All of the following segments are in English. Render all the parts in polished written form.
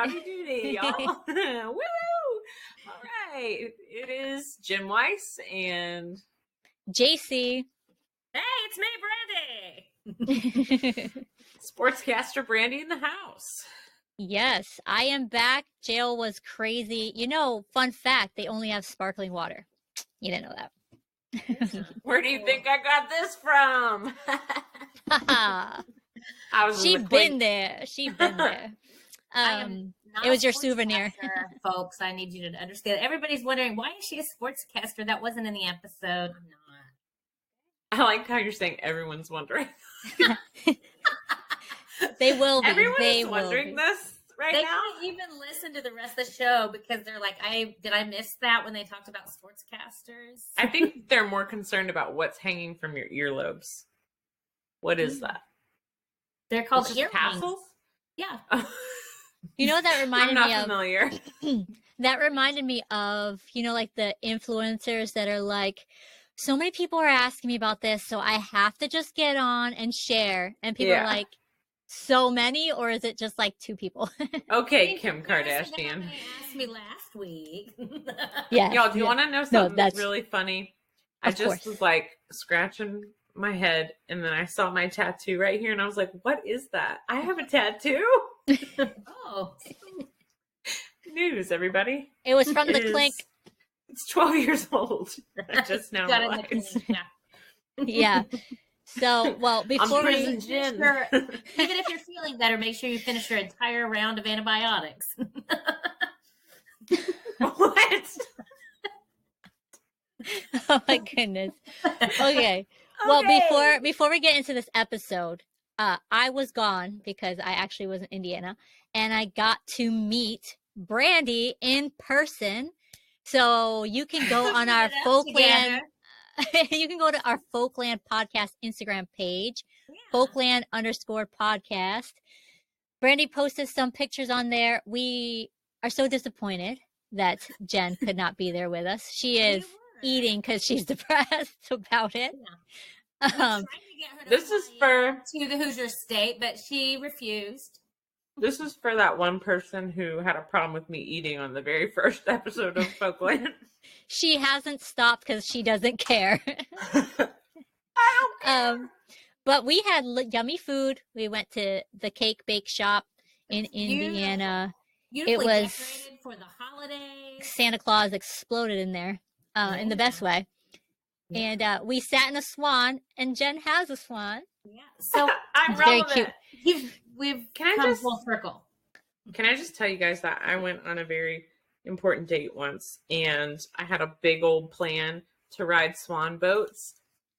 Howdy doody, y'all. Woo! All right. It is Jim Weiss and Jacy. Hey, it's me, Brandi. Sportscaster Brandi in the house. Yes, I am back. Jail was crazy. You know, fun fact, they only have sparkling water. You didn't know that. Where do you think I got this from? I was She been there. She been there. It was your souvenir. Folks, I need you to understand. Everybody's wondering, why is she a sportscaster? That wasn't in the episode. I'm not. I like how you're saying everyone's wondering. They will be. Everyone they is wondering this right they now. They can't even listen to the rest of the show because they're like, did I miss that when they talked about sportscasters? I think they're more concerned about what's hanging from your earlobes. What is that? They're called just earrings. tassels? Yeah. You know what that reminded I'm me not of? familiar. That reminded me of, you know, like the influencers that are like, so many people are asking me about this, so I have to just get on and share. And people are like, so many, or is it just like 2 people? Okay, Kim Kardashian. They asked me last week. Yeah. Y'all, do you want to know something that's really funny? I just was like scratching my head, and then I saw my tattoo right here, and I was like, what is that? I have a tattoo? Oh. News, everybody. It was from the Clink. It's 12 years old. I just now realized. Yeah. So, well, before prison gin. Even if you're feeling better, make sure you finish your entire round of antibiotics. What? Oh my goodness. Okay. Well, before we get into this episode, I was gone because I actually was in Indiana, and I got to meet Brandi in person. So you can go on our Folkland. You can go to our Folkland Podcast Instagram page, Folkland_podcast. Brandi posted some pictures on there. We are so disappointed that Jen could not be there with us. She is eating because she's depressed about it. Yeah. This is for to the Hoosier State, but she refused. This is for that one person who had a problem with me eating on the very first episode of Folkland. She hasn't stopped because she doesn't care. I don't care. But we had yummy food. We went to the cake bake shop in Indiana. Beautifully it was decorated for the holidays. Santa Claus exploded in there in the best way. Yeah. And we sat in a swan, and Jen has a swan. Yeah, so I'm very cute. We've come full circle. Can I just tell you guys that I went on a very important date once, and I had a big old plan to ride swan boats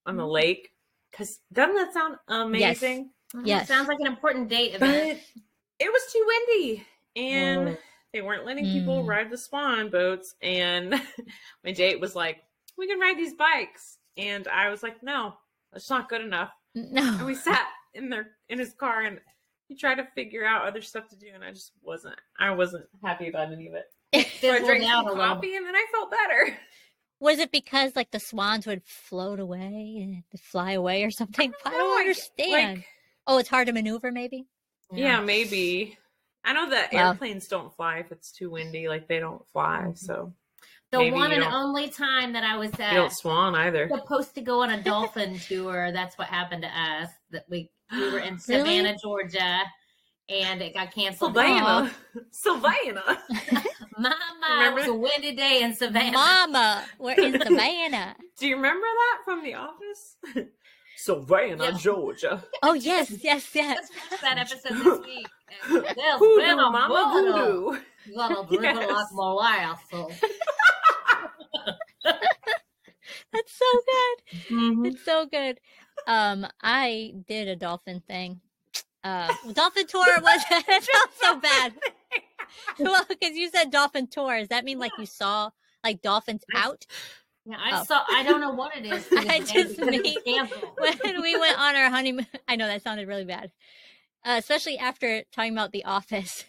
on the lake. Because doesn't that sound amazing? Yes. Sounds like an important date event. But it was too windy, and they weren't letting people ride the swan boats. And my date was like, we can ride these bikes. And I was like, no, it's not good enough. No. And we sat in his car, and he tried to figure out other stuff to do, and I wasn't happy about any of it. So I drank some coffee, and then I felt better. Was it because like the swans would float away and fly away or something? I don't understand. It's hard to maneuver, maybe? Yeah, maybe. I know that airplanes don't fly if it's too windy. Like, they don't fly, so. The one and only time that I was you don't swan either. Supposed to go on a dolphin tour, that's what happened to us. That we were in Savannah, Georgia, and it got canceled. Savannah. Mama, it was a windy day in Savannah. Mama, we're in Savannah. Do you remember that from The Office? Savannah, Georgia. Oh, yes. Let's watch that episode this week. There's been a Mama voodoo. You gotta drink a lot more laugh. So. That's so good. Mm-hmm. It's so good. I did a dolphin thing. Dolphin tour it felt so bad. Well, because you said dolphin tour. Does that mean like you saw like dolphins out? Yeah, I don't know what it is. I just mean when we went on our honeymoon. I know that sounded really bad, especially after talking about The Office.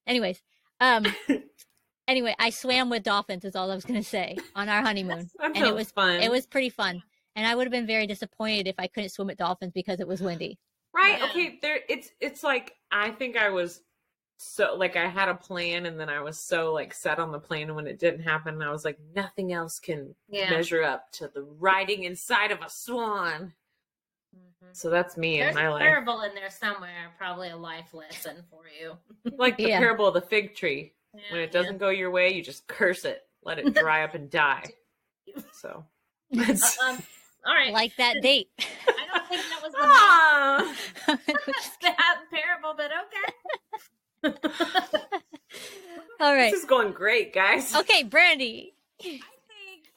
Anyways, I swam with dolphins. Is all I was gonna say on our honeymoon, and it was fun. It was pretty fun, and I would have been very disappointed if I couldn't swim with dolphins because it was windy. Right? Yeah. Okay. It's like I think I was so like I had a plan, and then I was so like set on the plan, and when it didn't happen, I was like, nothing else can measure up to the riding inside of a swan. So that's me in my life. There's a parable in there somewhere, probably a life lesson for you. Like the parable of the fig tree. When it doesn't go your way, you just curse it. Let it dry up and die. So that's all right. Like that date. I don't think that was that parable, but okay. All right. This is going great, guys. Okay, Brandi. I think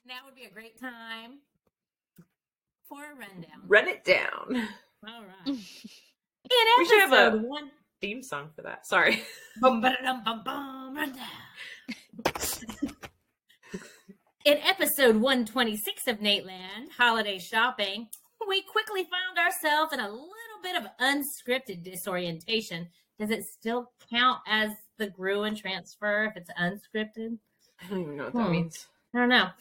now would be a great time for a rundown. Run it down. All right. We should have a theme song for that. Sorry. Bum, ba-da-dum, bum, bum, rundown. In episode 126 of Nateland, Holiday Shopping, we quickly found ourselves in a little bit of unscripted disorientation. Does it still count as the Gruen transfer if it's unscripted? I don't even know what that means. I don't know.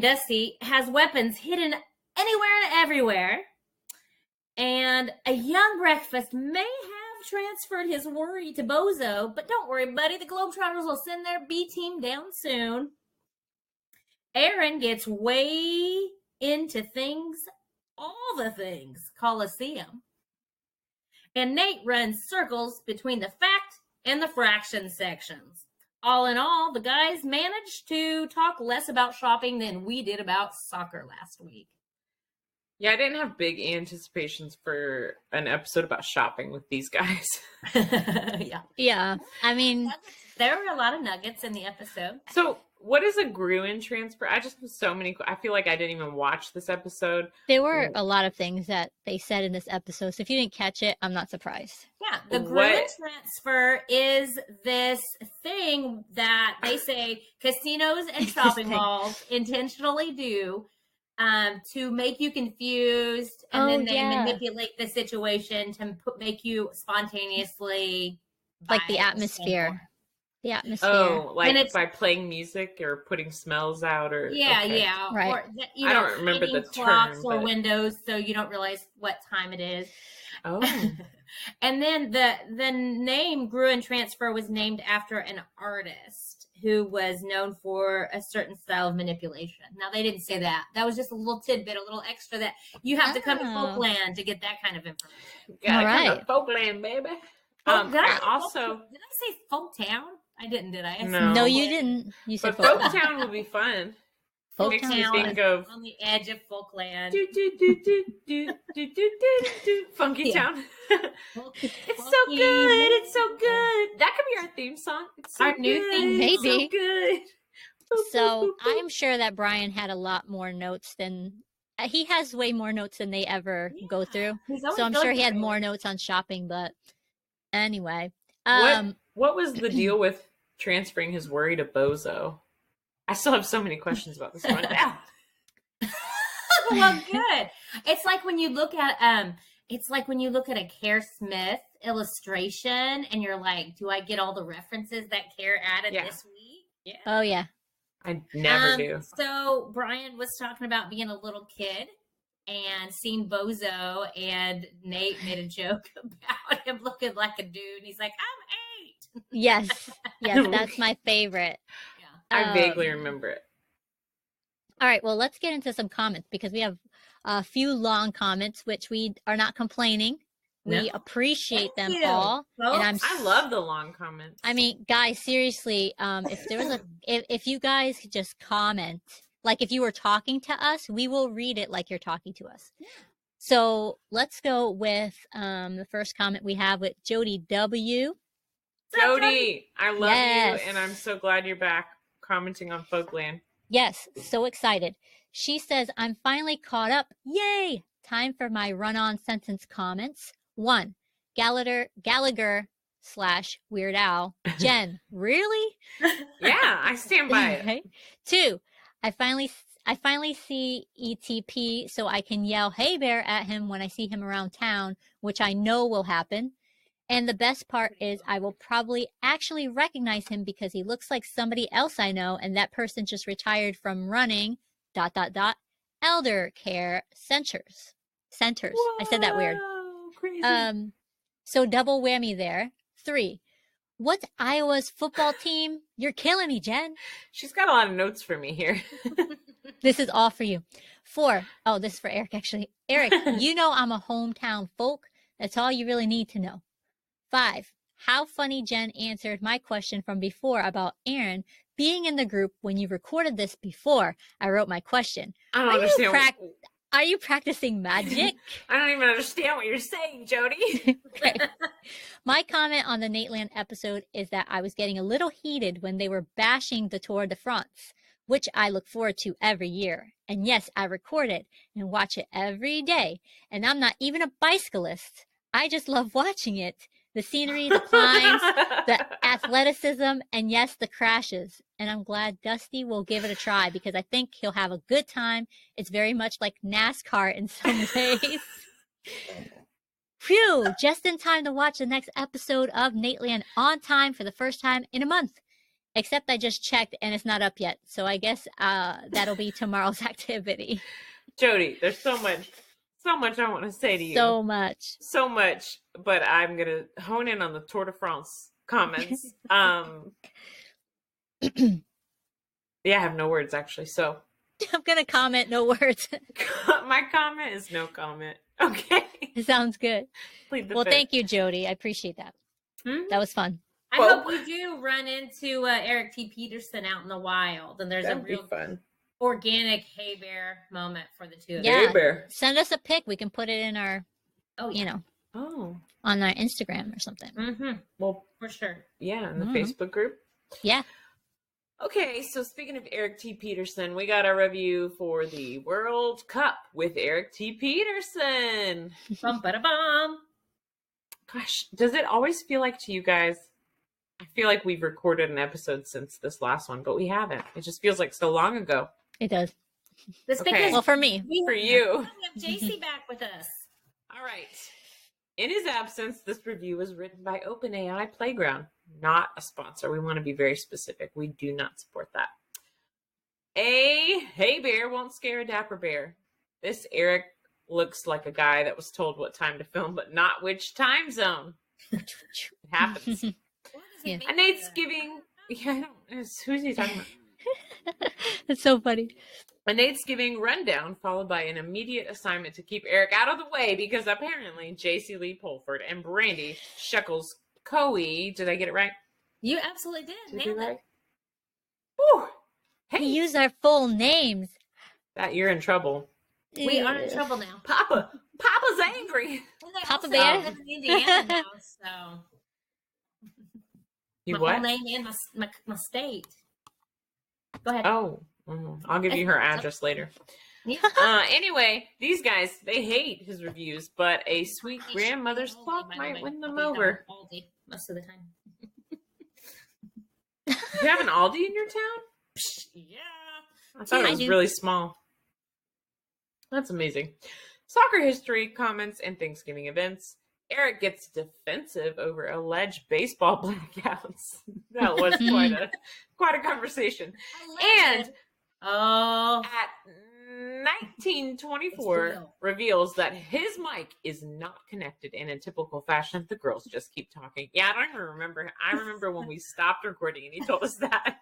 Dusty has weapons hidden anywhere and everywhere. And a young breakfast may have transferred his worry to Bozo, but don't worry, buddy. The Globetrotters will send their B team down soon. Aaron gets way into things, all the things, Coliseum. And Nate runs circles between the fact and the fraction sections. All in all, the guys managed to talk less about shopping than we did about soccer last week. Yeah, I didn't have big anticipations for an episode about shopping with these guys. Yeah. I mean, there were a lot of nuggets in the episode. So, what is a Gruen transfer? I just have so many. I feel like I didn't even watch this episode. There were a lot of things that they said in this episode. So if you didn't catch it, I'm not surprised. Yeah, the Gruen transfer is this thing that they say casinos and shopping malls intentionally do to make you confused, and then they manipulate the situation to make you spontaneously like the atmosphere. The atmosphere. Oh, like by playing music or putting smells out, or yeah, right. Or, I don't remember the clocks term, or windows, so you don't realize what time it is. Oh, and then the name Gruen transfer was named after an artist who was known for a certain style of manipulation. Now they didn't say that. That was just a little tidbit, a little extra that you have to come to Folkland to get that kind of information. Come to Folkland, baby. Did I say Folktown? I didn't, did I? No, you didn't. You said Folktown would be fun. Folktown makes me think of on the edge of Folkland. Funky Town. It's so good. It's so good. That could be our theme song. It's so our new theme, maybe. So good. So I'm sure that Brian had a lot more notes than he has. Way more notes than they ever go through. So I'm sure he had more notes on shopping. But anyway, what was the deal with transferring his worry to Bozo? I still have so many questions about this one now. Well, good. It's like when you look at a Care Smith illustration and you're like, do I get all the references that Care added this week? Yeah. Oh yeah. I never do. So Brian was talking about being a little kid and seeing Bozo, and Nate made a joke about him looking like a dude. He's like, I'm 8. Yes, that's my favorite. I vaguely remember it. All right, well, let's get into some comments because we have a few long comments, which we are not complaining. We appreciate them all. And I love the long comments. I mean, guys, seriously, if there was if you guys could just comment, like if you were talking to us, we will read it like you're talking to us. Yeah. So let's go with the first comment we have with Jody W. Jody, I love you, and I'm so glad you're back commenting on Folkland. Yes, so excited. She says, I'm finally caught up. Yay! Time for my run-on sentence comments. 1. Gallagher / Weird Al. Jen, really? Yeah, I stand by it. 2. I finally see ETP, so I can yell "Hey Bear" at him when I see him around town, which I know will happen. And the best part is I will probably actually recognize him because he looks like somebody else I know, and that person just retired from running ... elder care centers. Whoa, I said that weird. Crazy. So double whammy there. 3. What's Iowa's football team? You're killing me, Jen. She's got a lot of notes for me here. This is all for you. 4. Oh, this is for Eric, actually. Eric, you know I'm a hometown folk. That's all you really need to know. 5. How funny Jen answered my question from before about Aaron being in the group when you recorded this before I wrote my question. I don't understand. Are you practicing magic? I don't even understand what you're saying, Jody. Okay. My comment on the Nateland episode is that I was getting a little heated when they were bashing the Tour de France, which I look forward to every year. And yes, I record it and watch it every day. And I'm not even a bicyclist. I just love watching it. The scenery, the climbs, the athleticism, and yes, the crashes. And I'm glad Dusty will give it a try because I think he'll have a good time. It's very much like NASCAR in some ways. Phew, just in time to watch the next episode of Nateland on time for the first time in a month. Except I just checked and it's not up yet. So I guess that'll be tomorrow's activity. Jody, there's so much I want to say to you. So much. But I'm going to hone in on the Tour de France comments. Yeah, I have no words actually. So I'm going to comment, no words. my comment is no comment. Okay. It sounds good. Well, thank you, Jody. I appreciate that. That was fun. I hope you do run into Eric T. Peterson out in the wild, and there's a real fun organic hay bear moment for the two of Yeah. you. Hey bear. Send us a pic. We can put it in our, on our Instagram or something. Mm-hmm. Well, For sure. yeah, in the Facebook group. Yeah. Okay, so speaking of Eric T. Peterson, we got our review for the World Cup with Eric T. Peterson. Bum, ba-da-bum. Gosh, does it always feel like to you guys? I feel like we've recorded an episode since this last one, but we haven't. It just feels like so long ago. It does. That's Okay. because Well, for me. For you. we have Jacy back with us. All right. In his absence, this review was written by OpenAI Playground, not a sponsor. We want to be very specific. We do not support that. A hey bear won't scare a dapper bear. This Eric looks like a guy that was told what time to film, but not which time zone. It happens. Yeah. A Nate's giving. Yeah, I don't. Who's he talking about? That's so funny. A Nate's giving rundown followed by an immediate assignment to keep Eric out of the way because apparently Jacy Lee Polford and Brandi Sheckles Coe. Did I get it right? You absolutely did. Did I Nailed get it it. right? Woo! Hey, We use our full names. that you're in trouble. We are in trouble now. Papa's angry. Well, they Papa also Bear? live in Indiana now, so You my what? whole name and my state. Go ahead. Oh, I'll give you her address later. Yeah. Anyway, these guys, they hate his reviews, but a sweet grandmother's Aldi, clock by the might way. win them Aldi, over. Aldi, most of the time. You have an Aldi in your town? Yeah. I thought I it was do. really small. That's amazing. Soccer history, comments, and Thanksgiving events. Eric gets defensive over alleged baseball blackouts. That was quite a conversation. And Oh, at 1924 reveals that his mic is not connected, and in typical fashion, the girls just keep talking. Yeah, I don't even remember. I remember when we stopped recording and he told us that.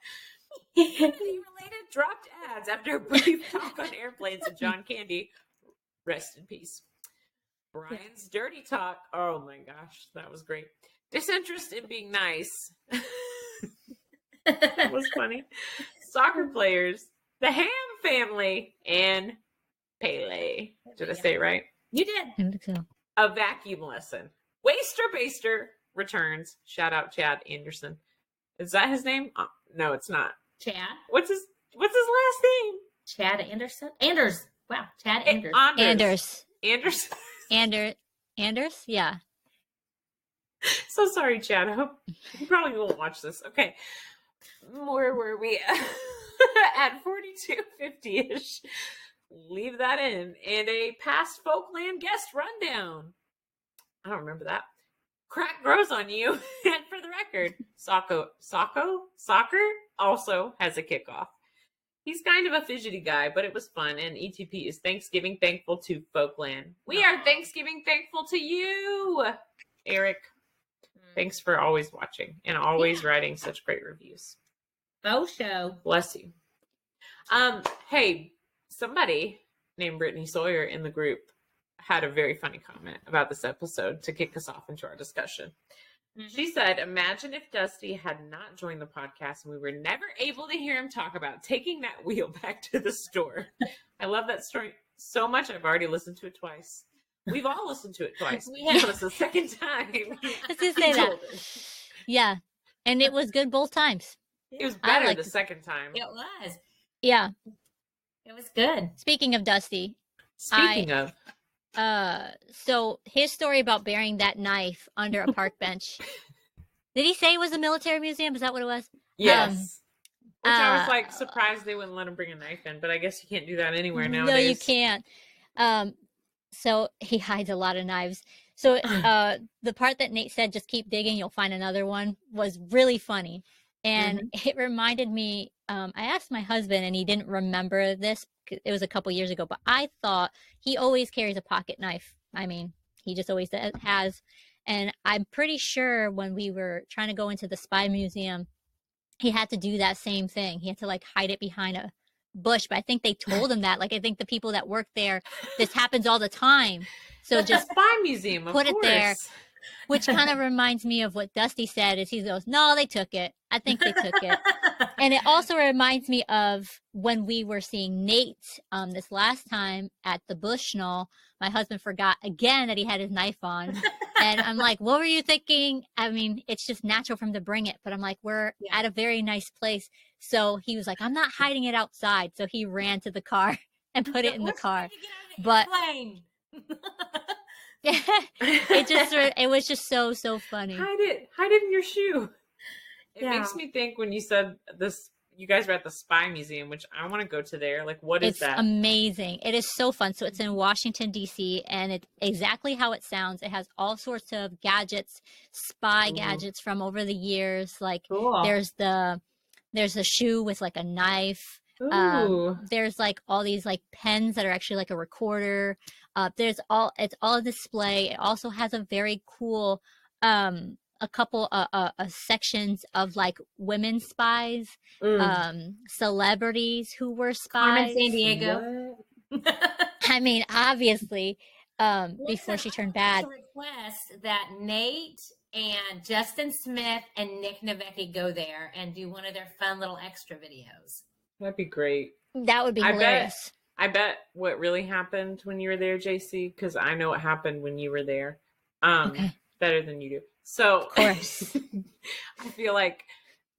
He related dropped ads after a brief talk on airplanes and John Candy. Rest in peace. Brian's dirty talk. Oh my gosh, that was great. Disinterest in being nice. That was funny. Soccer players, the Ham family, and Pele. Did I say it right? you did. I think so. A vacuum lesson. Waster Baster returns. Shout out Chad Anderson. Is that his name? No, it's not. Chad. What's his last name? Chad Anderson. Anders. Wow. Chad Anders. Anders. Anders? Yeah. So sorry, Chad. I hope you probably won't watch this. Okay. Where were we? At 42:50-ish. Leave that in. And a past Folkland guest rundown. I don't remember that. Crack grows on you. And for the record, Soccer also has a kickoff. He's kind of a fidgety guy, but it was fun. And ETP is Thanksgiving thankful to Folkland. We are Thanksgiving thankful to you, Eric. Thanks for always watching and always writing such great reviews. Faux show. Bless you. Hey, somebody named Brittany Sawyer in the group had a very funny comment about this episode to kick us off into our discussion. She said, imagine if Dusty had not joined the podcast and we were never able to hear him talk about taking that wheel back to the store. I love that story so much. I've already listened to it twice. We've all listened to it twice. We have this the second time. Let's just say that. Yeah. And it was good both times. It was better the second time. It was. Yeah. It was good. Speaking of Dusty. So his story about burying that knife under a park bench. Did he say it was a military museum? Is that what it was? Yes. Which I was like surprised they wouldn't let him bring a knife in, but I guess you can't do that anywhere nowadays. No, you can't. So he hides a lot of knives. So the part that Nate said, just keep digging, you'll find another one, was really funny. And it reminded me, I asked my husband and he didn't remember this. It was a couple years ago, but I thought he always carries a pocket knife. I mean, he just always has. And I'm pretty sure when we were trying to go into the spy museum, he had to do that same thing. He had to like hide it behind a bush, but I think they told him that. Like, I think the people that work there, this happens all the time. So just spy museum, put it there. Which kind of reminds me of what Dusty said is he goes, no, they took it. I think they took it. And it also reminds me of when we were seeing Nate this last time at the Bushnell. My husband forgot again that he had his knife on. And I'm like, what were you thinking? I mean, it's just natural for him to bring it. But I'm like, we're at a very nice place. So he was like, I'm not hiding it outside. So he ran to the car and put it in the car. But it was just so funny. Hide it in your shoe. It makes me think when you said this, you guys were at the Spy Museum, which I want to go to there. Like, what is that? It's amazing. It is so fun. So it's in Washington, D.C., and it's exactly how it sounds. It has all sorts of gadgets, spy gadgets from over the years. Like there's a shoe with like a knife. There's like all these like pens that are actually like a recorder. It's all a display. It also has a very cool a couple sections of like women spies, celebrities who were spies. Carmen Sandiego. I mean, obviously, before she turned bad. Request that Nate and Justin Smith and Nick Novecki go there and do one of their fun little extra videos. That'd be great. That would be hilarious. I bet what really happened when you were there, JC, because I know what happened when you were there. Better than you do. So, of course. I feel like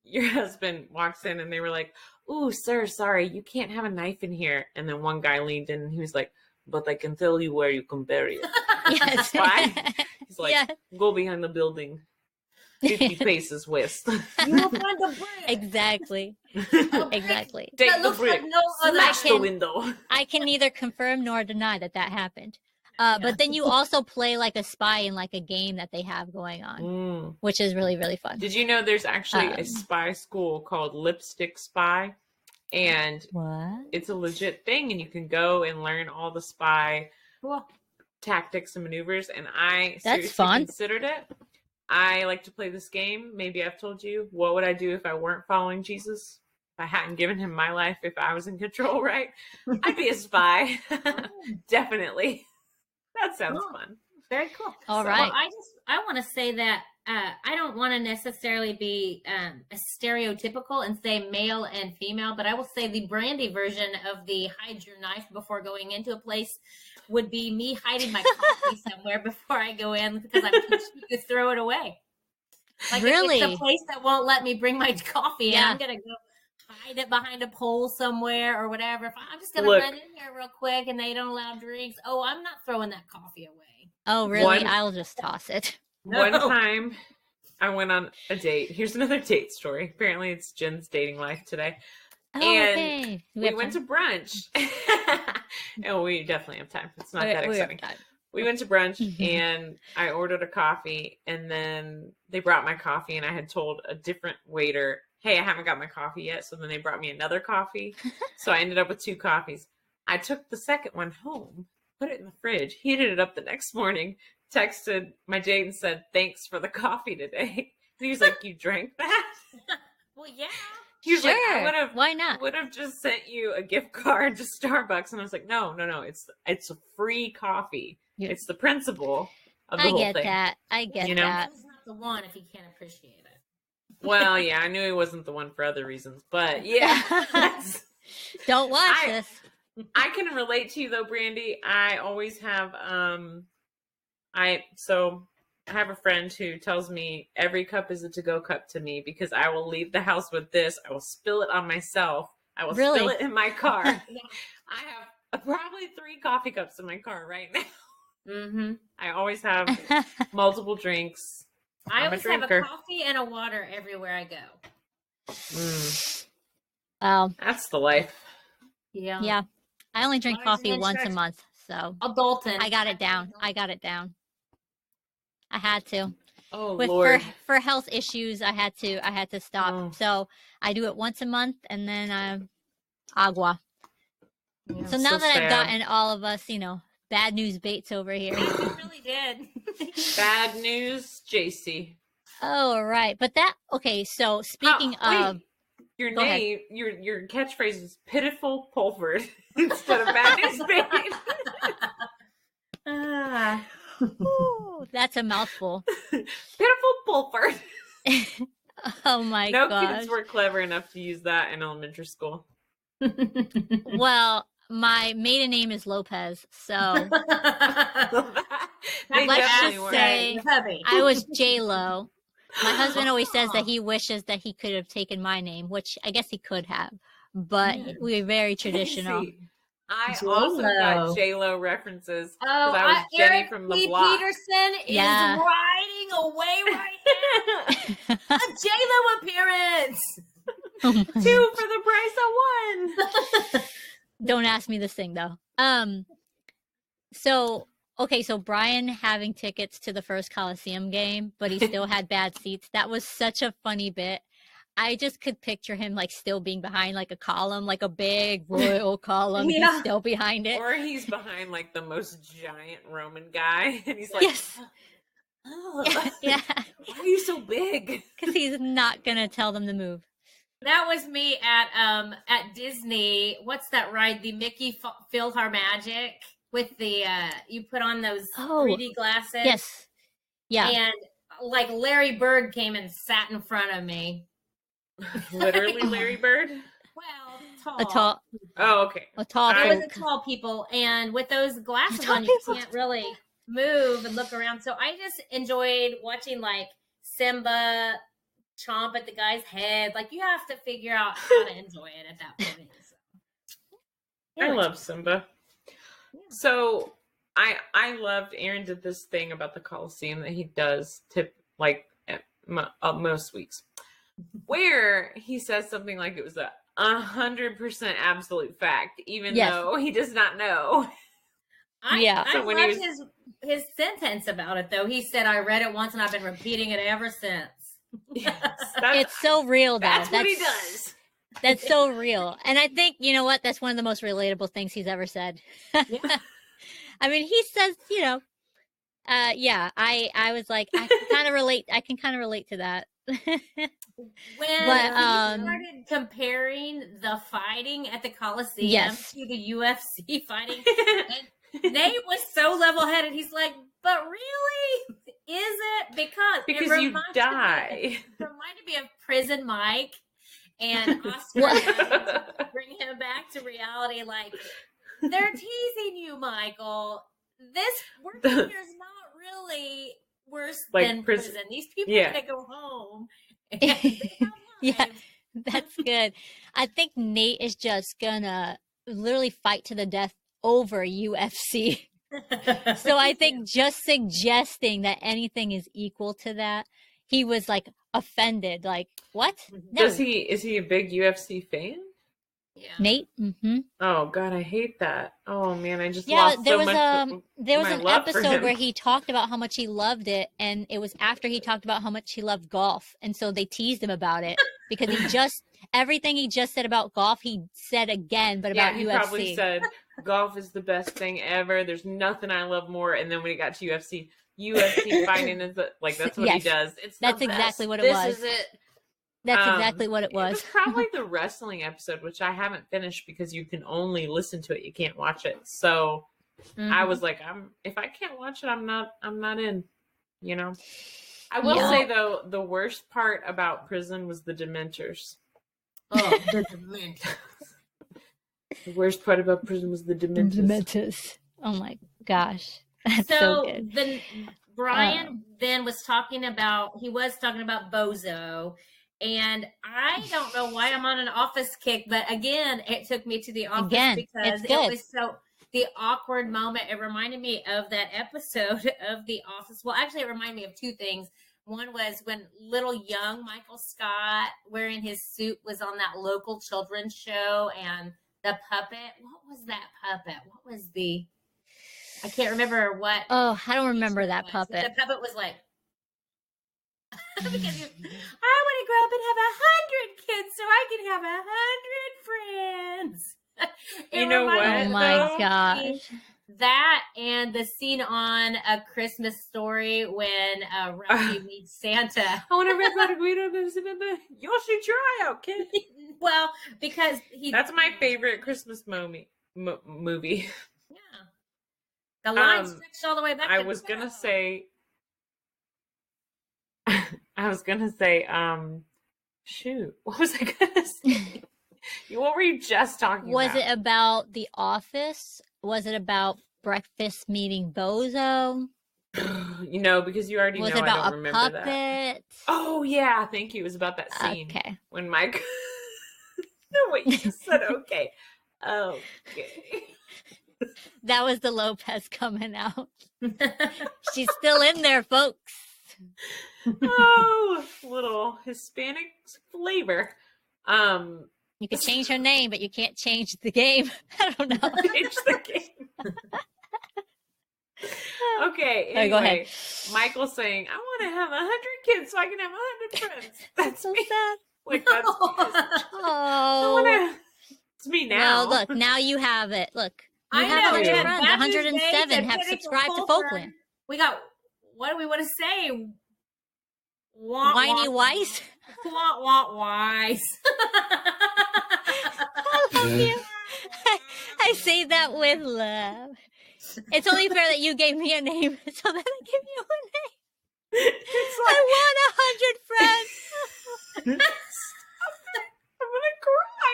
your husband walks in and they were like, "Ooh, sir, sorry, you can't have a knife in here." And then one guy leaned in and he was like, "But I can tell you where you can bury it." Yes. He's like, "Go behind the building, 50 paces west." You'll find the brick. Exactly. Exactly. Take the brick. Like smash the window. I can neither confirm nor deny that happened. But then you also play like a spy in like a game that they have going on, which is really, really fun. Did you know there's actually a spy school called Lipstick Spy? And it's a legit thing, and you can go and learn all the spy tactics and maneuvers. And I seriously considered it. I like to play this game. Maybe I've told you. What would I do if I weren't following Jesus? If I hadn't given him my life, if I was in control, right? I'd be a spy. Definitely. That sounds fun. Very cool. All right. Well, I want to say that I don't want to necessarily be stereotypical and say male and female, but I will say the Brandi version of the hide your knife before going into a place would be me hiding my coffee somewhere before I go in because I'm too cheap to throw it away. Like really? If it's a place that won't let me bring my coffee in, I'm going to go hide it behind a pole somewhere or whatever. If I'm just going to run in here real quick and they don't allow drinks, I'm not throwing that coffee away. Oh, really? I'll just toss it. One time I went on a date. Here's another date story. Apparently it's Jen's dating life today. And we went to brunch. Oh, we definitely have time. It's not that exciting. We went to brunch and I ordered a coffee and then they brought my coffee and I had told a different waiter, "Hey, I haven't got my coffee yet." So then they brought me another coffee. So I ended up with 2 coffees. I took the second one home, put it in the fridge, heated it up the next morning, texted my date and said, "Thanks for the coffee today." And he was like, "You drank that?" Well, yeah. He was like, "I Sure. would have. Why not? Would have just sent you a gift card to Starbucks." And I was like, "No. It's a free coffee. Yeah. It's the principle of the I whole get thing." that. I get You know? that. He's not the one if he can't appreciate it. Well, yeah, I knew he wasn't the one for other reasons, but yeah, Don't watch I- this. I can relate to you though, Brandi. I always have I have a friend who tells me every cup is a to-go cup to me because I will leave the house with this. I will spill it on myself. I will Really? spill it in my car. I have probably 3 coffee cups in my car right now. Mm-hmm. I always have multiple drinks. I I'm a always have a drinker. coffee and a water everywhere I go. Well, That's the life. yeah. I only drink Wise coffee and once a instructed. month, so Adulting. I got it down. I had to. Oh With Lord. for health issues, I had to stop. Oh. So I do it once a month, and then agua. Yeah. So now So that I've sad. gotten all of us, bad news baits over here. You really did. Bad news, Jacy. Oh, right. But okay, so speaking Wait. of, Your Go ahead. name, your catchphrase is pitiful Pulford instead of bad news babe. ooh, that's a mouthful. Pitiful Pulford. Oh my No gosh. kids were clever enough to use that in elementary school. Well, my maiden name is Lopez, so They Let's definitely just were. say- Hubby. I was J-Lo. My husband always says that he wishes that he could have taken my name, which I guess he could have, but Yeah. we're very traditional. Casey, I J-Lo. also got J-Lo references because Oh, I was Jenny Eric from the P. block. Peterson Yeah. is riding away right now. A J-Lo appearance. 2 for the price of 1. Don't ask me this thing though. So Brian having tickets to the first Coliseum game, but he still had bad seats. That was such a funny bit. I just could picture him like still being behind like a column, like a big royal column. Yeah. He's still behind it. Or he's behind like the most giant Roman guy, and he's like, Yes. "Oh, Yeah, why are you so big?" because he's not gonna tell them to move. That was me at Disney. What's that ride? The Mickey PhilharMagic with the you put on those Oh, 3D glasses. Yes. Yeah. And like Larry Bird came and sat in front of me. Literally, Larry Bird. Well, A tall Oh, okay. It was folk. the tall people, and with those glasses Tall on, you people. can't really move and look around. So I just enjoyed watching like Simba chomp at the guy's head. Like you have to figure out how to enjoy it at that point. So. I love Simba. So I loved Aaron did this thing about the Coliseum that he does like at most weeks, where he says something like it was 100% absolute fact, even Yes. though he does not know. Yeah. I So when he loved his sentence about it though. He said, "I read it once and I've been repeating it ever since." Yes, It's so real though. that's what he does. That's so real. And I think, you know what? That's one of the most relatable things he's ever said. Yeah. I mean, he says, I was like, I can kind of relate to that. When But, he started comparing the fighting at the Coliseum Yes. to the UFC fighting, and Nate was so level-headed. He's like, "But really, is it?" Because Because you reminded die. It reminded me of Prison Mike and Oscar having to bring him back to reality. Like, they're teasing you, Michael. This working here is not really worse Like than prison- prison. These people Yeah. gotta go home. Yeah. That's good. I think Nate is just gonna literally fight to the death over UFC. So I think just suggesting that anything is equal to that, he was like offended. Like, what? No. Is he a big UFC fan? Yeah. Nate? Mm-hmm. Oh God, I hate that. Oh man, I just Yeah, lost there so was much. there was my an love for episode him. where he talked about how much he loved it, and it was after he talked about how much he loved golf, and so they teased him about it because he just everything he just said about golf he said again, but Yeah, about he UFC. probably said golf is the best thing ever. There's nothing I love more. And then when he got to UFC, UFC fighting is like that's what Yes. he does. It's That's the best. exactly what it this was. is it. That's exactly what it It was was. probably the wrestling episode, which I haven't finished because you can only listen to it. You can't watch it. So I was like, if I can't watch it, I'm not in. You know. I will say though, the worst part about prison was the Dementors. Oh, the Dementors. The worst part about prison was the Dementors. Oh my gosh. That's so good. Then Brian then was talking about Bozo. And I don't know why I'm on an Office kick, but again, it took me to the Office because it was the awkward moment. It reminded me of that episode of The Office. Well, actually, it reminded me of two things. One was when little young Michael Scott wearing his suit was on that local children's show, and the puppet. What was that puppet? What was I can't remember what. Oh, I don't remember that puppet. The puppet was like, because I want to grow up and have 100 kids so I can have 100 friends. You know what? Oh my gosh. That and the scene on A Christmas Story when Ralphie meets Santa. I want to read about a Guido Yoshi tryout, kid. Well, because that's my favorite Christmas movie. Yeah. The line stretched all the way back. I was gonna say, shoot, what was I gonna say? What were you just talking about? Was it about The Office? Was it about breakfast meeting Bozo? Because you already know I don't remember puppet? that. Oh yeah, thank you. It was about that scene. Okay. When Mike. No, wait, you just said okay. Okay. That was the Lopez coming out. She's still in there, folks. Oh, little Hispanic flavor. You can change her name, but you can't change the game. I don't know. Change the game. Okay, anyway, go ahead. Michael's saying, I want to have 100 kids so I can have 100 friends. That's so me. sad. Like, that's it's me now. Well, look, now you have it. Look, you I have know, 100 yeah, friends. Matthew's 107 Days have and subscribed to Folkland. Folkland. We got, what do we want to say? Whiny Weiss? Weiss. I love you. I say that with love. It's only fair that you gave me a name so that I give you a name. It's like, I want 100 friends. I'm gonna cry.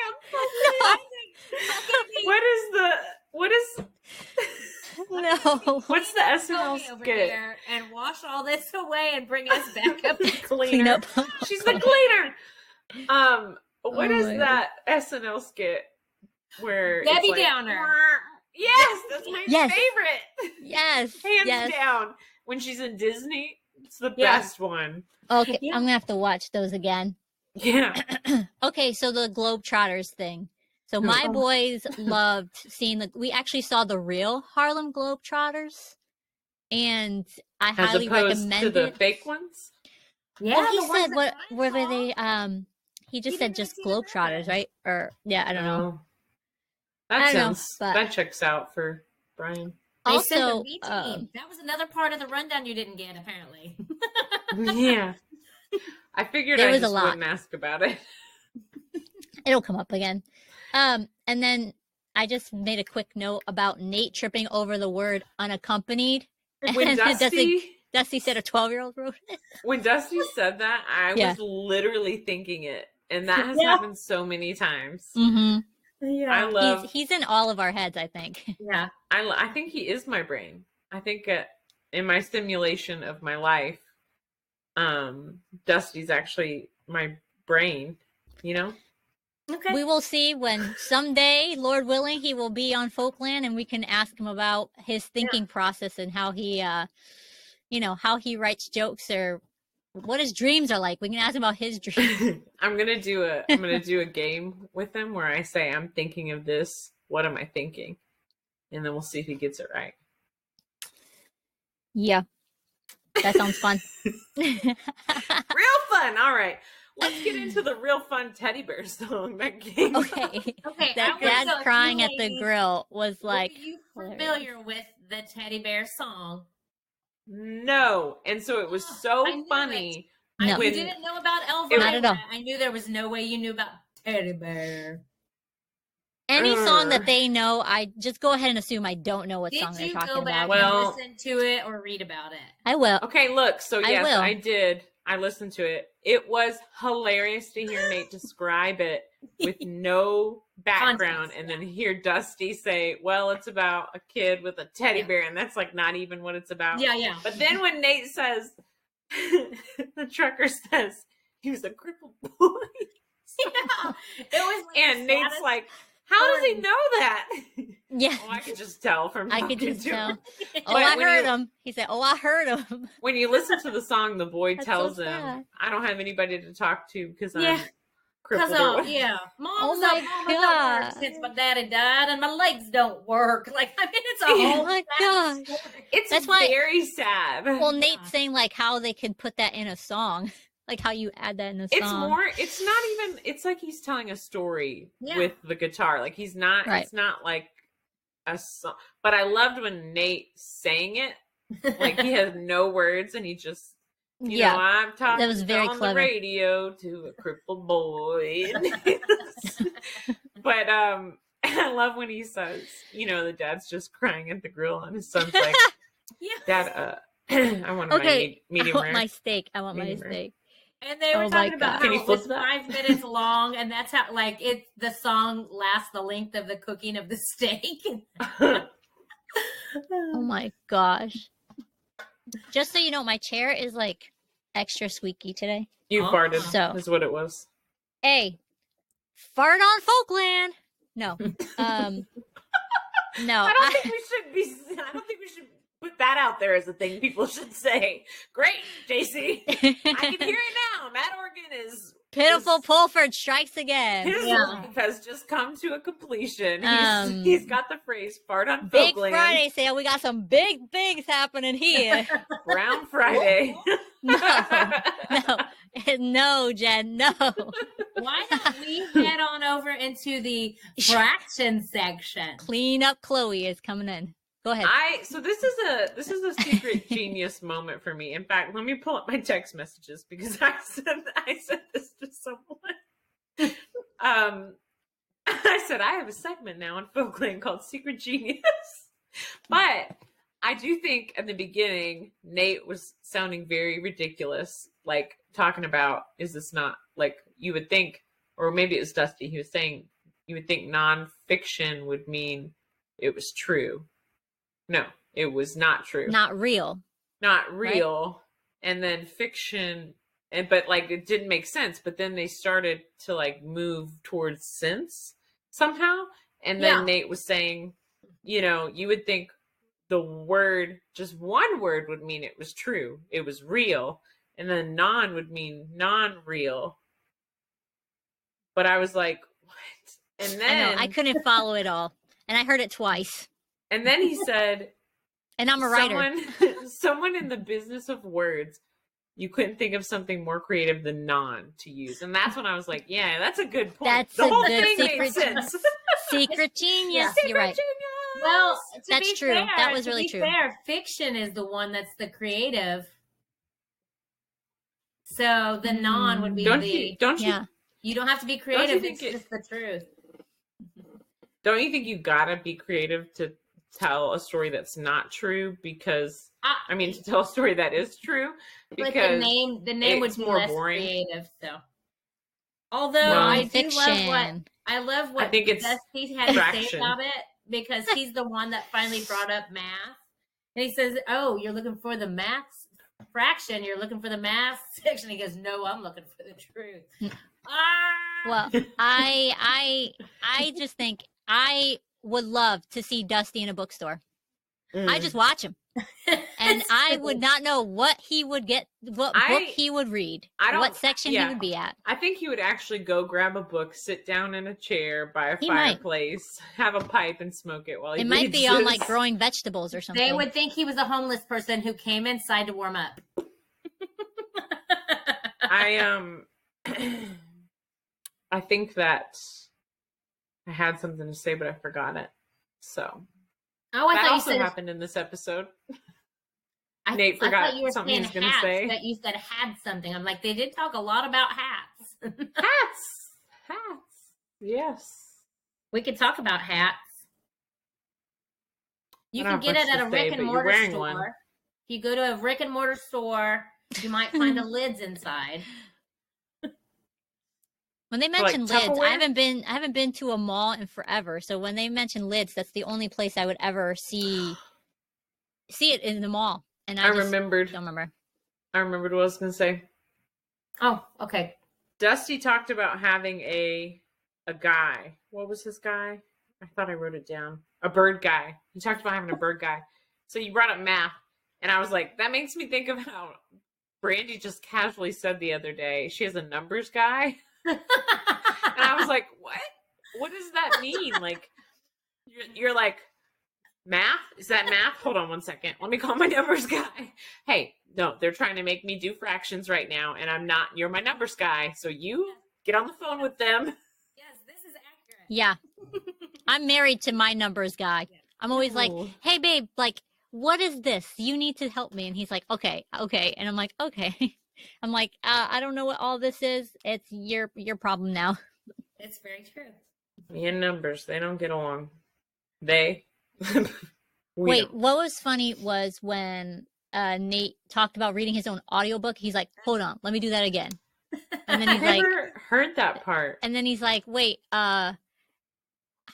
No. What's the SNL over skit? here and wash all this away and bring us back up to Clean up. She's the cleaner. What Oh is my that SNL skit where Debbie it's like, Downer? Yes, that's my favorite. Yes. Hands down. When she's in Disney, it's the Yes. best one. Okay, Yeah. I'm gonna have to watch those again. Yeah. Okay, so the Globetrotters thing. So my boys loved seeing we actually saw the real Harlem Globetrotters, and I As highly opposed recommend to the it. fake ones? Yeah, Well, he the ones said that what Brian were they? saw. He just He said didn't just see the Globetrotters, photo. right? Or yeah, I don't know. Oh. That I don't know, sounds but- that checks out for Brian. They sent the Also, B team. That was another part of the rundown you didn't get, apparently. Yeah. I figured There I was a just lot. wouldn't ask about it. it'll come up again. And then I just made a quick note about Nate tripping over the word unaccompanied. When And Dusty Dusty said a 12-year-old wrote it. When Dusty said that, I Yeah. was literally thinking it. And that has Yeah. happened so many times. Mm-hmm. I love He's in all of our heads, I think. Yeah. I think he is my brain. I think in my simulation of my life, Dusty's actually my brain, you know? Okay. We will see when someday, Lord willing, he will be on Folkland and we can ask him about his thinking process and how he, how he writes jokes or what his dreams are like. We can ask him about his dreams. I'm gonna do a game with him where I say I'm thinking of this. What am I thinking? And then we'll see if he gets it right. Yeah, that sounds fun. Real fun. All right, let's get into the real fun teddy bear song that came. Okay, Okay. that I dad want to- crying you at the ladies, grill was like, were you hilarious. familiar with the teddy bear song? No. And so it was so I knew funny. No. You didn't know about Elva. Not at all. I knew there was no way you knew about Teddy Bear. Any song that they know, I just go ahead and assume I don't know what song they're Did you talking go back about. and listen to it or read about it? I will. Okay, look. So yes, will. I did. I listened to it. It was hilarious to hear Nate describe it with no background, Context, and then hear Dusty say, "Well, it's about a kid with a teddy bear," and that's like not even what it's about. Yeah. But then when Nate says, the trucker says he was a crippled boy, Yeah. It was like and Nate's like, "How does he know that?" Yeah. Oh, I could just tell from I talking could just to tell. him. Oh, But I when heard you- him. He said, "Oh, I heard him." When you listen to the song, the boy That's tells so him, sad. "I don't have anybody to talk to because Yeah. I'm crippled." Because, or what." Mom's my don't God. work since my daddy died and my legs don't work. Like, I mean, it's a Oh whole my sad gosh. story. It's That's why- very sad. Well, Nate's saying like how they could put that in a song, like how you add that in a song. It's more. It's not even. It's like he's telling a story Yeah. with the guitar. Like he's not. Right. It's not like a song. But I loved when Nate sang it. Like he has no words and he just. You know, I'm talking that was very on clever. the radio to a crippled boy. But I love when he says, you know, the dad's just crying at the grill and his son's like, Yeah. Dad, I want Okay, my medium I want rare. my steak. I want my Medium rare. steak. And they were Oh my talking about God. Can how you it was flip that? 5 minutes long, and that's how, like, the song lasts the length of the cooking of the steak. Oh my gosh. Just so you know, my chair is like extra squeaky today. You farted, So- is what it was. Hey, fart on Folkland. No. No. I don't think we should put that out there as a thing people should say. Great, JC. I can hear it now. Matt Organ is Pitiful Pulford strikes again. his Yeah. life has just come to a completion. Um, He's got the phrase "fart on Big Folkland." Friday sale. We got some big things happening here. Brown Friday. No, Jen, no. Why don't we head on over into the fraction section? Clean up Chloe is coming in. Go ahead. So this is a secret genius moment for me. In fact, let me pull up my text messages because I said this to someone. I said I have a segment now on Folkland called Secret Genius. But I do think at the beginning Nate was sounding very ridiculous, like talking about, is this not, like, you would think, or maybe it was Dusty, he was saying you would think nonfiction would mean it was true. No, it was not true. Not real. Not real. And then fiction, but like it didn't make sense. But then they started to like move towards sense somehow. And then Yeah. Nate was saying, you know, you would think the word, just one word would mean it was true. It was real. And then non would mean non-real. But I was like, what? And I then know. I couldn't follow it all. And I heard it twice. and then he said, And I'm a writer. someone in the business of words, you couldn't think of something more creative than non to use. And that's when I was like, yeah, that's a good point. That's the a whole good thing made secret sense. Secret genius. Yeah. You're right. Well, to That's be true. Fair, That was to really be true. Fair, fiction is the one that's the creative. So the non would be Don't the. you Yeah. You don't have to be you creative. think It's just the truth. don't you think you gotta be creative to tell a story that's not true? Because I mean, to tell a story that is true, But because the name would it's be more less boring. creative. So, although Well, I do love what Fiction. I love what I think it's Dusty had to say fraction. about it, because he's the one that finally brought up math. And he says, "Oh, you're looking for the math fraction. You're looking for the math section." He goes, "No, I'm looking for the truth." Well, I just think I would love to see Dusty in a bookstore. I just watch him. And I would not know what he would get, what book he would read, what section he would be at. I think he would actually go grab a book, sit down in a chair by a He might. fireplace, have a pipe, and smoke it while he It might reads be on this. like growing vegetables or something. They would think he was a homeless person who came inside to warm up. I think that I had something to say, but I forgot it. So Oh, I that thought you also said happened in this episode. Nate I forgot thought you were something he saying was going to hats, say. but you said had something. I'm like, they did talk a lot about hats. Hats. Yes. We could talk about hats. You I don't can have get much it to at a say, Rick and but you're Mortar wearing store. one. If you go to a Rick and Mortar store, you might find a lids inside. When they For, like, mention lids, Tupperware? I haven't been to a mall in forever. So when they mention lids, that's the only place I would ever see it in the mall. And I just remembered. don't remember. I remembered what I was going to say. Oh, okay. Dusty talked about having a guy. What was his guy? I thought I wrote it down. A bird guy. He talked about having a bird guy. So you brought up math, and I was like, that makes me think of how Brandi just casually said the other day she has a numbers guy. And I was like, what? What does that mean? Like, you're like, math? Is that math? Hold on 1 second. Let me call my numbers guy. Hey, no, they're trying to make me do fractions right now, and I'm not. You're my numbers guy, so you get on the phone with them. Yes, this is accurate. Yeah. I'm married to my numbers guy. I'm always like, Ooh. hey, babe, like, what is this? You need to help me. And he's like, okay. And I'm like, okay. I'm like, I don't know what all this is. It's your problem now. It's very true. Me and numbers, they don't get along. They. Wait, don't. what was funny was when Nate talked about reading his own audiobook. He's like, hold on, let me do that again. And then I he's like, never heard that part. and then he's like, wait, how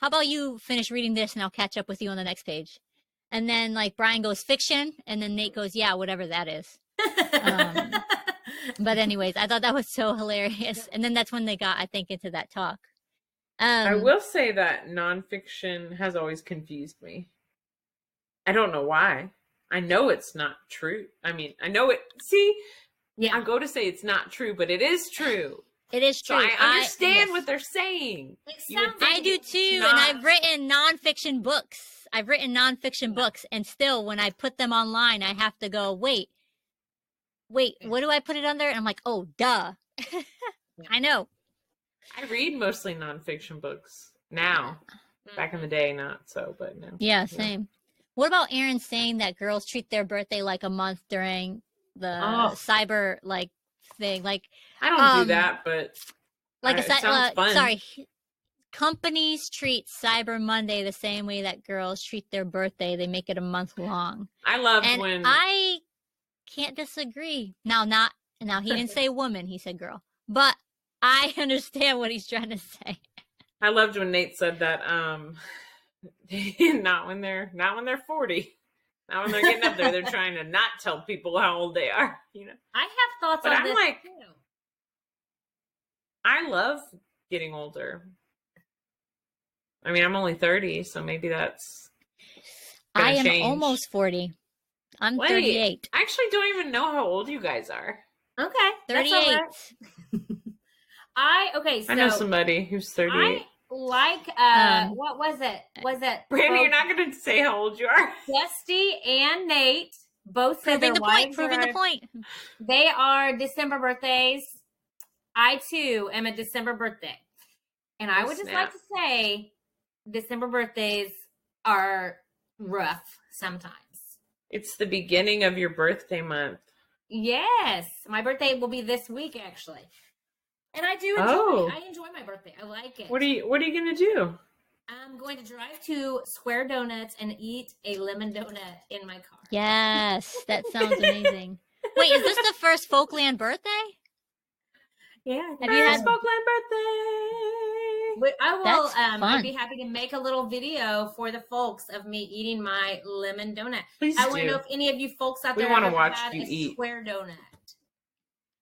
about you finish reading this and I'll catch up with you on the next page. And then like Brian goes fiction, and then Nate goes, yeah, whatever that is. But anyways, I thought that was so hilarious. And then that's when they got, I think, into that talk. I will say that nonfiction has always confused me. I don't know why. I know it's not true. I mean, I know it. See, Yeah. I go to say it's not true, but it is true. It is So true. I understand yes. what they're saying. It You would sounds think I do it's too, not- and I've written nonfiction books. I've written nonfiction books, and still, when I put them online, I have to go, wait, what do I put it under? And I'm like, oh, duh. I know. I read mostly nonfiction books now. Back in the day, not so, but no. Yeah, same. What about Aaron saying that girls treat their birthday like a month during the cyber like thing? Like, I don't do that, but like it sounds fun. sorry. Companies treat Cyber Monday the same way that girls treat their birthday. They make it a month long. I loved And when I can't disagree. Now he didn't say woman, he said girl. But I understand what he's trying to say. I loved when Nate said that not when they're 40. Not when they're getting up there, they're trying to not tell people how old they are, you know. I have thoughts But on I'm this like- too. I love getting older. I mean, I'm only 30, so maybe that's I am change. almost 40. I'm Wait, 38. I actually don't even know how old you guys are. Okay. that's 38. all right. Okay, so I know somebody who's 38. I like what was it? Was it Brandy, you're not going to say how old you are. Dusty and Nate both said Proving their the point. wives Proving the are- point. They are December birthdays. I too am a December birthday. And I Oh, would just snap. like to say December birthdays are rough sometimes. It's the beginning of your birthday month. Yes. My birthday will be this week actually. And I do enjoy my birthday. I like it. What are you going to do? I'm going to drive to Square Donuts and eat a lemon donut in my car. Yes, that sounds amazing. Wait, is this the first Folkland birthday? Yeah. Have you had- Folkland birthday? I will. That's I'd fun. be happy to make a little video for the folks of me eating my lemon donut. Please I want to do. know if any of you folks out We there wanna have watch had you a eat. square donut.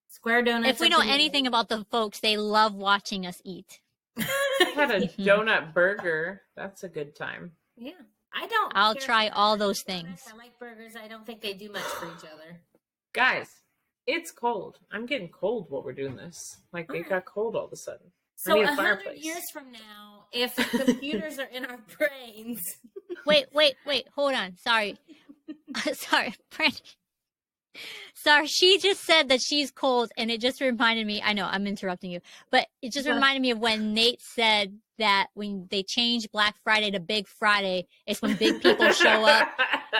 Square donuts. If we know anything about the folks, they love watching us eat. I had a donut burger. That's a good time. Yeah, I don't. I'll care try for all those donuts. things. I like burgers. I don't think they do much for each other. Guys, it's cold. I'm getting cold while we're doing this. Like, it got cold all of a sudden. I So need a 100 fireplace. years from now, if computers are in our brains, Wait, hold on. Sorry. Sorry, Brandy. Sorry, she just said that she's cold, and it just reminded me. I know I'm interrupting you, but it just reminded me of when Nate said that when they change Black Friday to Big Friday, it's when big people show up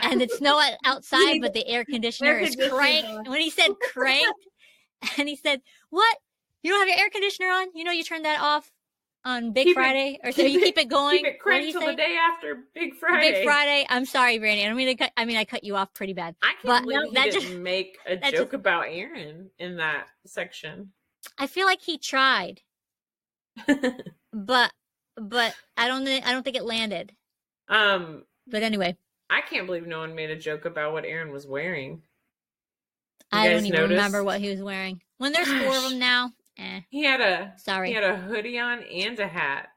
and it's snow outside, but the air conditioner is cranked. And when he said cranked, and he said, "What? You don't have your air conditioner on? You know you turned that off on Big Friday, or so you keep it going. Keep it cranked till the day after Big Friday. Big Friday. I'm sorry, Brandi. I don't mean to cut. I mean, I cut you off pretty bad. I can't believe he didn't make a joke about Aaron in that section. I feel like he tried, but I don't think it landed. But anyway, I can't believe no one made a joke about what Aaron was wearing. I don't even remember what he was wearing. When there's 4 of them now. He had a Sorry. He had a hoodie on and a hat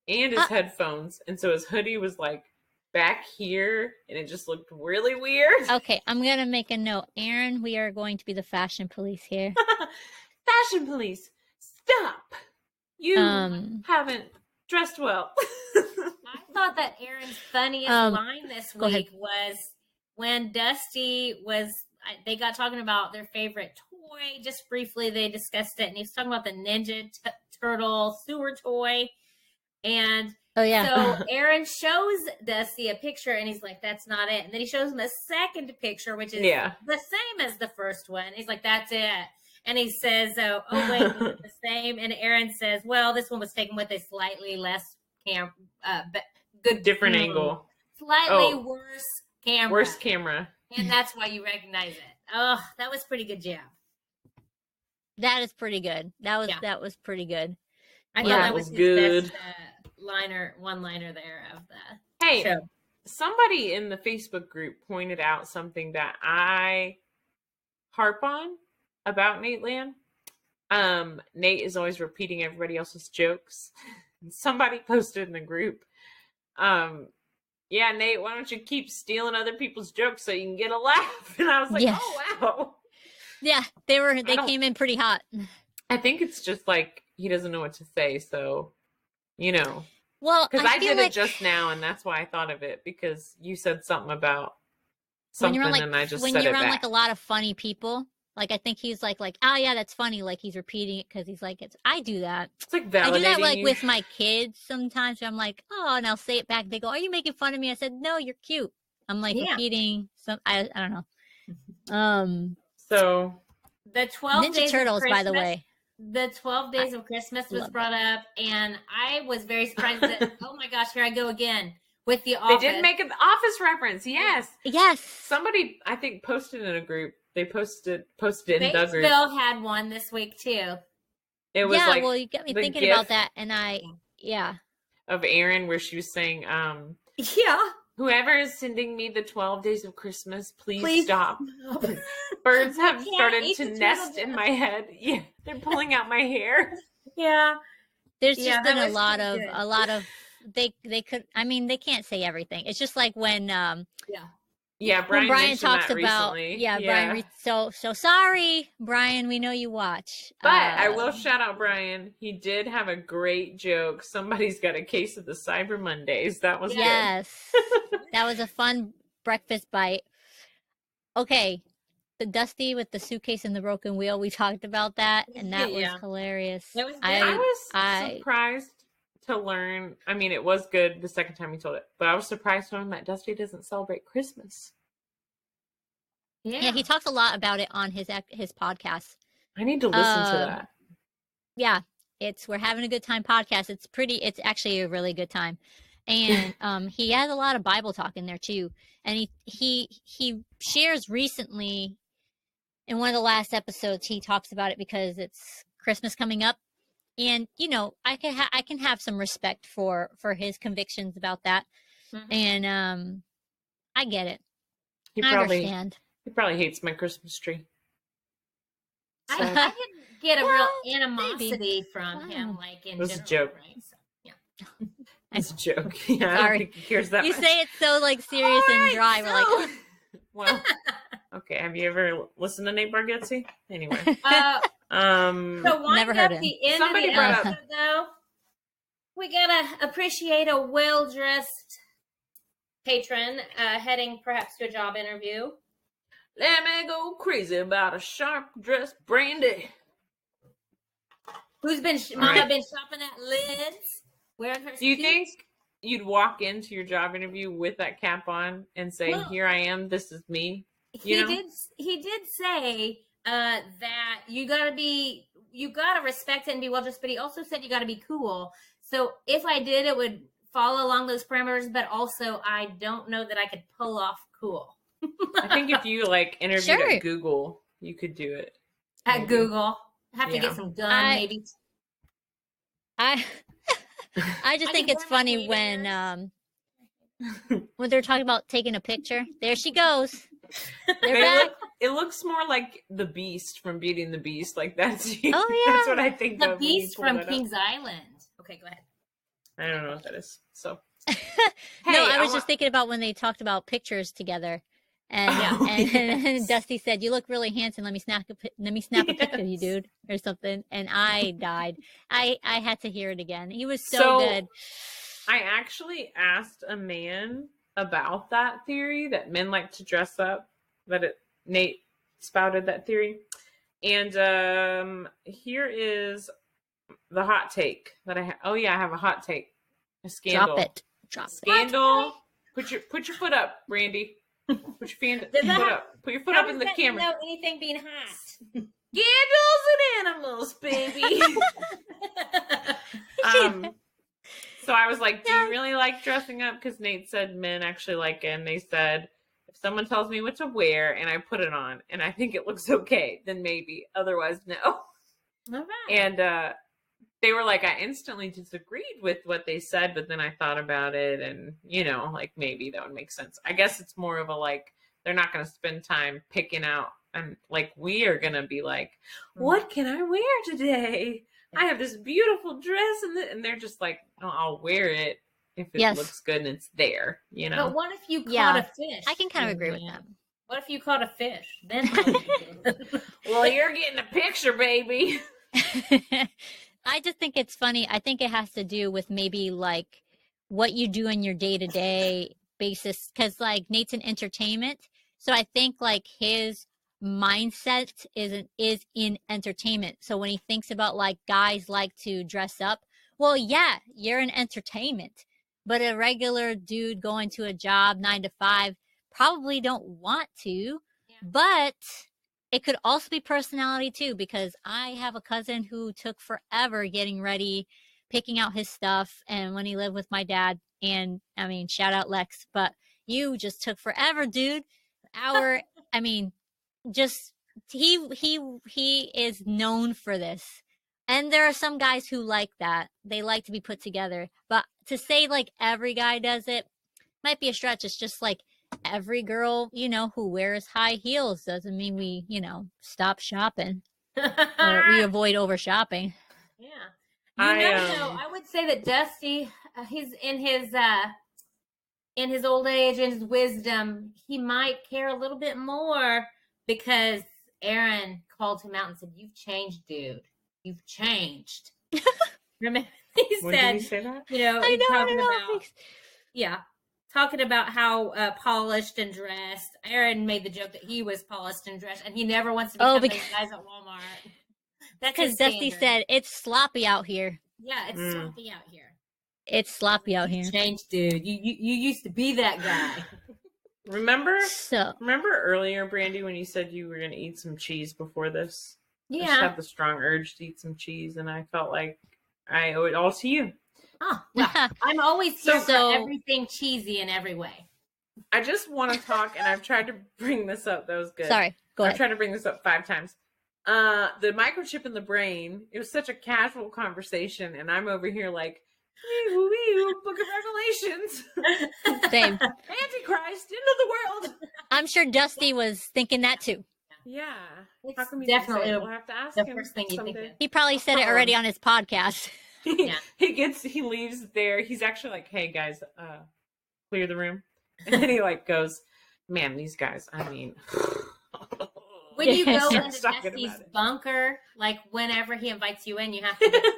and his headphones, and so his hoodie was like back here, and it just looked really weird. Okay, I'm gonna make a note, Aaron. We are going to be the fashion police here. Fashion police, stop! You haven't dressed well. I thought that Aaron's funniest line this week was when Dusty was. They got talking about their favorite toy. Just briefly, they discussed it, and he was talking about the Ninja Turtle sewer toy. And so Aaron shows Dusty a picture, and he's like, "That's not it." And then he shows him a second picture, which is the same as the first one. He's like, "That's it." And he says, "Oh wait, is it the same?" And Aaron says, "Well, this one was taken with a slightly less different angle, slightly worse camera." Worse camera. And that's why you recognize it. Oh, that was pretty good job. That is pretty good. That was pretty good. I thought that was his best one-liner there of the show. Somebody in the Facebook group pointed out something that I harp on about Nateland. Nate is always repeating everybody else's jokes. Somebody posted in the group, "Yeah, Nate, why don't you keep stealing other people's jokes so you can get a laugh?" And I was like, "Oh, wow." Yeah, they came in pretty hot. I think it's just like he doesn't know what to say, so Well, because I did it just now, and that's why I thought of it, because you said something about something, and I just said it back. When you're around like a lot of funny people, like I think he's like, "Oh yeah, that's funny." Like he's repeating it because he's like, I do that. It's like validating. I do that like with my kids sometimes. Where I'm like, "Oh," and I'll say it back. They go, "Are you making fun of me?" I said, "No, you're cute." I'm like repeating some. I don't know. So the 12 Ninja days Turtles, of Christmas, by the way. The 12 days of Christmas was brought up, and I was very surprised that, oh my gosh, here I go again with the Office. They did make an Office reference, yes. Yes. Somebody, I think, posted in a group. They posted in the group. Batesville had one this week, too. It was like well, you got me thinking about that, and of Aaron, where she was saying, yeah. "Whoever is sending me the 12 days of Christmas, please stop. Birds have started to nest in my head. Yeah, they're pulling out my hair." Yeah. There's just been a lot of they could, I mean, they can't say everything. It's just like when Brian talks about Brian. So sorry, Brian. We know you watch, but I will shout out Brian. He did have a great joke. Somebody's got a case of the Cyber Mondays. That was good. That was a fun breakfast bite. Okay, the Dusty with the suitcase and the broken wheel. We talked about that, and that was hilarious. I was surprised to learn. I mean, it was good the second time he told it, but I was surprised to learn that Dusty doesn't celebrate Christmas. Yeah, he talks a lot about it on his podcast. I need to listen to that. Yeah, it's We're Having a Good Time podcast. It's actually a really good time. And he has a lot of Bible talk in there too. And he shares recently in one of the last episodes, he talks about it because it's Christmas coming up. And I can have some respect for his convictions about that. Mm-hmm. And I get it. I understand. He probably hates my Christmas tree. So. I didn't get a real animosity from him, like in general. It was a joke. Right? So, yeah. It's a joke. Yeah, sorry. I don't think he cares that you much. Say it so like serious and dry. We're like, well, okay. Have you ever listened to Nate Bargatze? Anyway, so never heard him. The end Somebody of the brought up though. We gotta appreciate a well-dressed patron heading perhaps to a job interview. Let me go crazy about a sharp-dressed Brandi. Who's been Mama been shopping at Lids? wearing her Do you suit. think you'd walk into your job interview with that cap on and say, Well, "Here I am. This is me"? He You know? did. He did say that you gotta respect it and be well dressed. But he also said you gotta be cool. So if I did, it would follow along those parameters. But also, I don't know that I could pull off cool I think if you like interviewed Sure. at Google, you could do it. at maybe. Google. Have to Yeah. get some gun, maybe. I just I think could it's wear my funny Ray-Bans. when they're talking about taking a picture. There she goes. They're They back. it looks more like the Beast from Beauty and the Beast. Like that's you. Oh, yeah. That's what I think The of when you Beast pull from that up. Kings Island. Okay, go ahead. I don't know what that is. So No, Hey, I was I just thinking about when they talked about pictures together. And, Oh, and, yes. and Dusty said, "You look really handsome. Let me snap a picture of you, Yes. dude," or something. And I died. I had to hear it again. He was so So- good. I actually asked a man about that theory that men like to dress up. Nate spouted that theory, and here is the hot take that I have. Oh yeah, I have a hot take. A scandal. Drop it. Drop it. Scandal. Put your foot up, Brandi. Put your foot up. Put your foot How up in does the that camera. know anything being hot? Scandals and animals, baby. So I was like, do you really like dressing up? Because Nate said men actually like it. And they said, if someone tells me what to wear and I put it on and I think it looks okay, then maybe. Otherwise, no. All right. And they were like, I instantly disagreed with what they said, but then I thought about it and, like maybe that would make sense. I guess it's more of a like, they're not going to spend time picking out. And like, we are going to be like, what can I wear today? I have this beautiful dress, and they're just like, oh, I'll wear it if it looks good and it's there, But what if you caught Yeah. a fish? I can kind of agree with Yeah. that. What if you caught a fish? Then how would you do? Well, you're getting a picture, baby. I just think it's funny. I think it has to do with maybe like what you do in your day-to-day basis. Because like Nate's in entertainment. So I think like his mindset is in entertainment. So when he thinks about like guys like to dress up, well, yeah, you're in entertainment. But a regular dude going to a job 9 to 5 probably don't want to. Yeah. But it could also be personality too, because I have a cousin who took forever getting ready, picking out his stuff. And when he lived with my dad, and I mean, shout out Lex, but you just took forever, dude. Just he is known for this. And there are some guys who like that. They like to be put together. But to say like every guy does it might be a stretch. It's just like every girl, who wears high heels doesn't mean we, stop shopping or we avoid over shopping. Yeah. I I would say that Dusty, he's in his old age and his wisdom, he might care a little bit more because Aaron called him out and said, "You've changed, dude. You've changed." Remember, When did he say that? talking about how polished and dressed. Aaron made the joke that he was polished and dressed, and he never wants to become those guys at Walmart. That's because Dusty said it's sloppy out here. Yeah, it's sloppy out here. It's sloppy out here. Changed, dude. You used to be that guy. Remember So earlier, Brandi, when you said you were going to eat some cheese before this? I just Yeah. had the strong urge to eat some cheese, and I felt like I owe it all to you. Oh, well, I'm always here for So- everything cheesy in every way. I just want to talk, and I've tried to bring this up. That was good. sorry, go I've ahead. tried to bring this up 5 times. The microchip in the brain, it was such a casual conversation, and I'm over here like, wee book of Revelations. Same. Antichrist into the world. I'm sure Dusty was thinking that too. Yeah. It's How come you didn't say definitely it? We'll have to ask the him first thing you think someday. of. He probably said it already on his podcast. Yeah. He leaves there. He's actually like, hey guys, clear the room. And then he like goes, man, these guys, I mean. When you go Start into talking Dusty's about it. bunker, like whenever he invites you in, you have to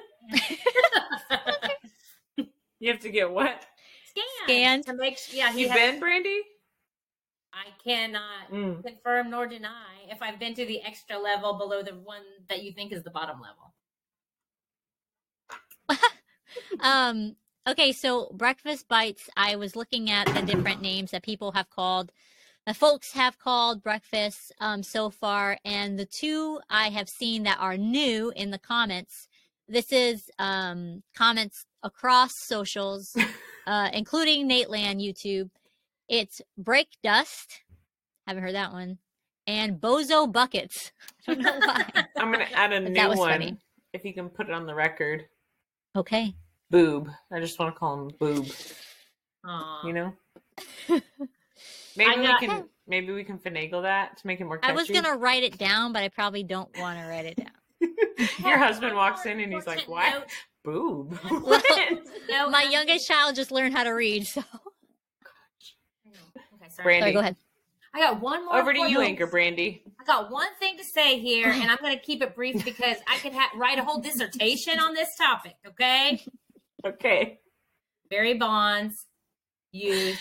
You have to get what? Scanned. to make sure. Yeah, he You has, been, Brandi? I cannot Mm. confirm nor deny if I've been to the extra level below the one that you think is the bottom level. Okay, so breakfast bites. I was looking at the different names that people have called, that folks have called breakfast so far, and the two I have seen that are new in the comments. This is comments across socials, including Nateland YouTube. It's break dust. Haven't heard that one. And bozo buckets. I don't know why. I'm gonna add a But new that was one funny. if you can put it on the record. Okay. Boob. I just want to call him Boob. Aw. You know. I got- Maybe we can finagle that to make it more catchy. I was gonna write it down, but I probably don't want to write it down. Your husband walks in and he's like, "What? Note. Boob." Well, No, my youngest child just learned how to read, so Okay, sorry. Brandy. sorry, go ahead. I got one more. Over to you, note. Anchor Brandy. I got one thing to say here, and I'm going to keep it brief because I could write a whole dissertation on this topic. Okay, Okay. Barry Bonds used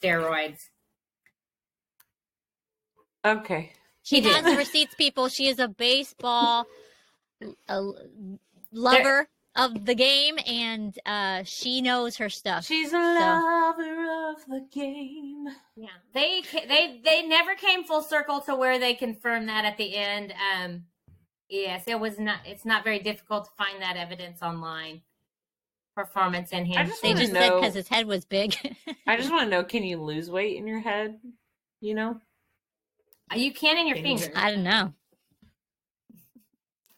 steroids. Okay. She He has did. receipts, people. She is a baseball lover of the game, and she knows her stuff. She's a lover of the game. Yeah, they never came full circle to where they confirmed that at the end. Yes, it was not. It's not very difficult to find that evidence online. Performance in I him. just They wanna just said know- because his head was big. I just want to know: can you lose weight in your head? You know. You can in your Can you- fingers. I don't know.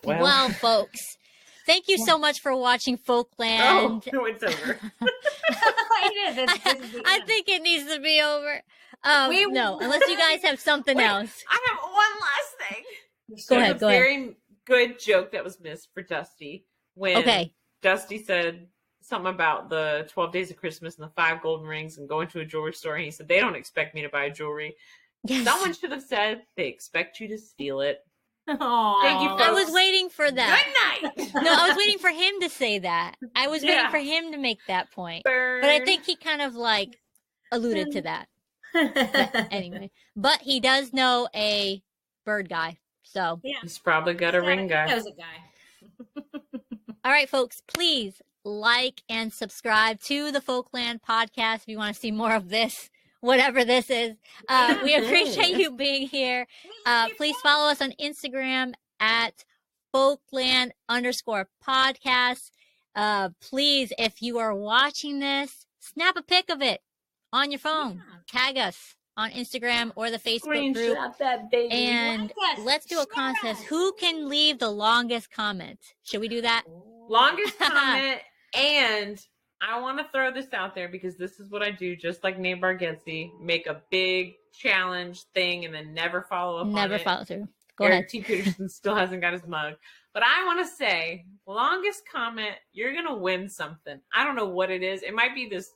Well, folks, thank you so much for watching Folkland. Oh, it's over. It is. This is the I end. think it needs to be over. We- No, unless you guys have something Wait, else. I have one last thing. Go There's ahead, a go ahead. very good joke that was missed for Dusty when Okay. Dusty said something about the 12 days of Christmas and the 5 golden rings and going to a jewelry store. And he said, they don't expect me to buy jewelry. Yes. Someone should have said, they expect you to steal it. Aw. Thank you, I was folks. waiting for that. Good night. No, I was waiting for him to say that. I was waiting Yeah. for him to make that point. Burn. But I think he kind of like alluded to that. But anyway, but he does know a bird guy. So, He's probably got a ring guy. That was a guy. all right, folks, please like and subscribe to the Folkland podcast if you want to see more of this, whatever this is. We appreciate you being here. Please follow us on Instagram at Folkland_podcast. Please, if you are watching this, snap a pic of it on your phone. Tag us on Instagram or the Facebook group. Screenshot that baby. And Like us. let's do a contest. Who can leave the longest comment? Should we do that? Longest comment. And I want to throw this out there because this is what I do, just like Nate Bargatze, make a big challenge thing and then never follow up on Never it. follow through. Go Eric ahead. T. Peterson still hasn't got his mug. But I want to say, longest comment, you're going to win something. I don't know what it is. It might be this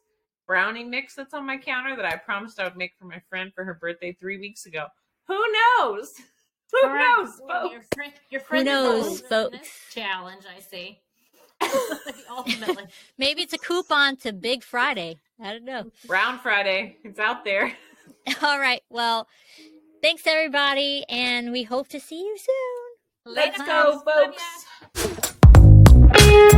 brownie mix that's on my counter that I promised I would make for my friend for her birthday 3 weeks ago. Who knows? Who All right. knows, Well, folks? your friend knows, is folks? challenge, I see. Ultimately. Maybe it's a coupon to Big Friday. I don't know. Round Friday. It's out there. All right. Well, thanks everybody, and we hope to see you soon. Let's Bye. go, Love ya. folks.